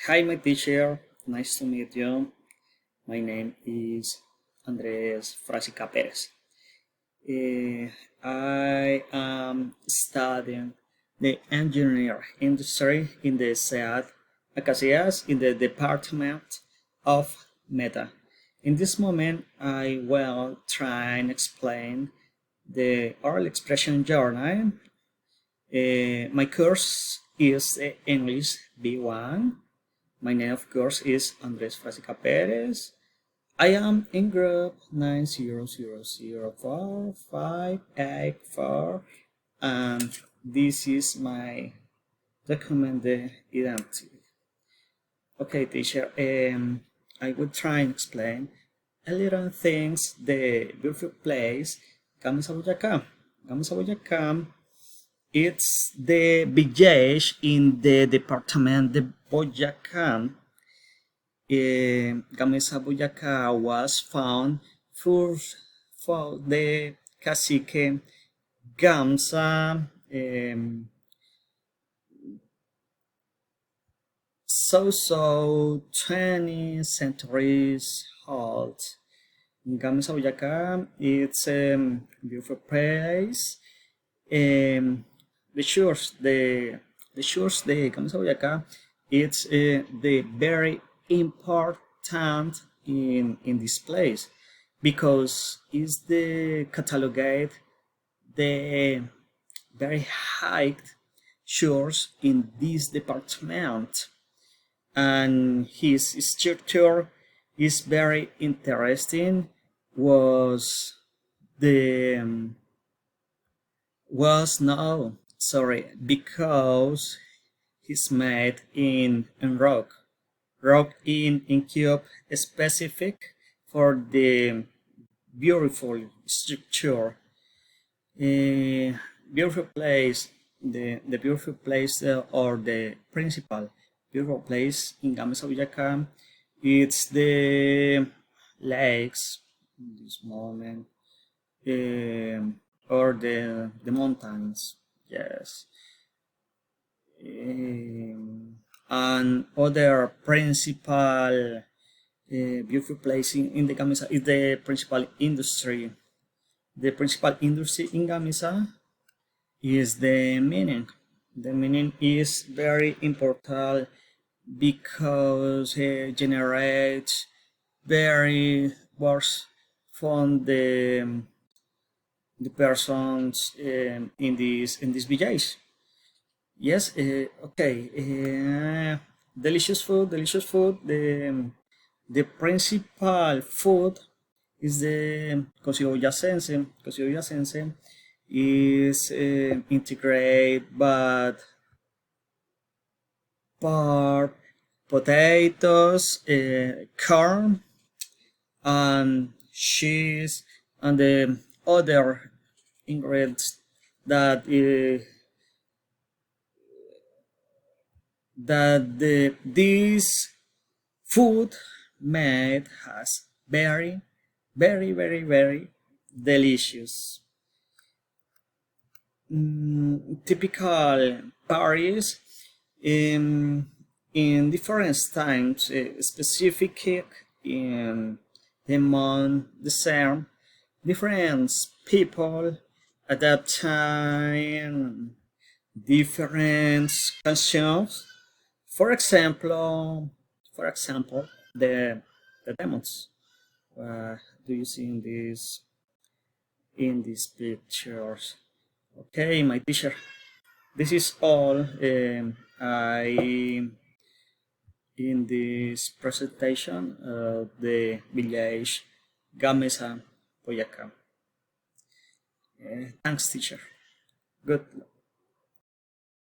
Hi, my teacher. Nice to meet you. My name is Andres Frasica Perez. I am studying the engineer industry in the SEAD Acacias in the department of Meta. In this moment, I will try and explain the oral expression journal. My course is English B1. My name, of course, is Andres Frasica Perez. I am in group 900045884, and this is my documented identity. Okay, teacher, I will try and explain a little things the beautiful place, Gameza, Boyacá. Gameza, Boyacá, it's the village in the department de Boyacá. Gameza, Boyacá was found first for the cacique Gamza, so 20 centuries old. Gameza, Boyacá, it's a beautiful place. The shores, the shores de Gameza, Boyacá, it's the very important in this place because it's the cataloged the very high shores in this department, and his structure is very interesting. Was the was no sorry because he's made in rock in cube specific for the beautiful structure. Beautiful place, the beautiful place or the principal beautiful place in Gamesa Boyacá, it's the lakes in this moment, or the mountains, yes. And other principal beautiful place in the Gamesa is the principal industry. The principal industry in Gamesa is the mining. The mining is very important because it generates very works from the persons in this village. Yes, okay. Delicious food, delicious food. The principal food is the cocido boyacense. Cocido boyacense is integrated but potatoes, corn, and cheese, and the other ingredients that this food made has very delicious. Typical Paris in different times, specific in the month December, different people at that time different canciones. For example, the demons. Do you see in these pictures? Okay, my teacher. This is all I in this presentation of the village Gameza, Boyacá. Thanks, teacher. Good.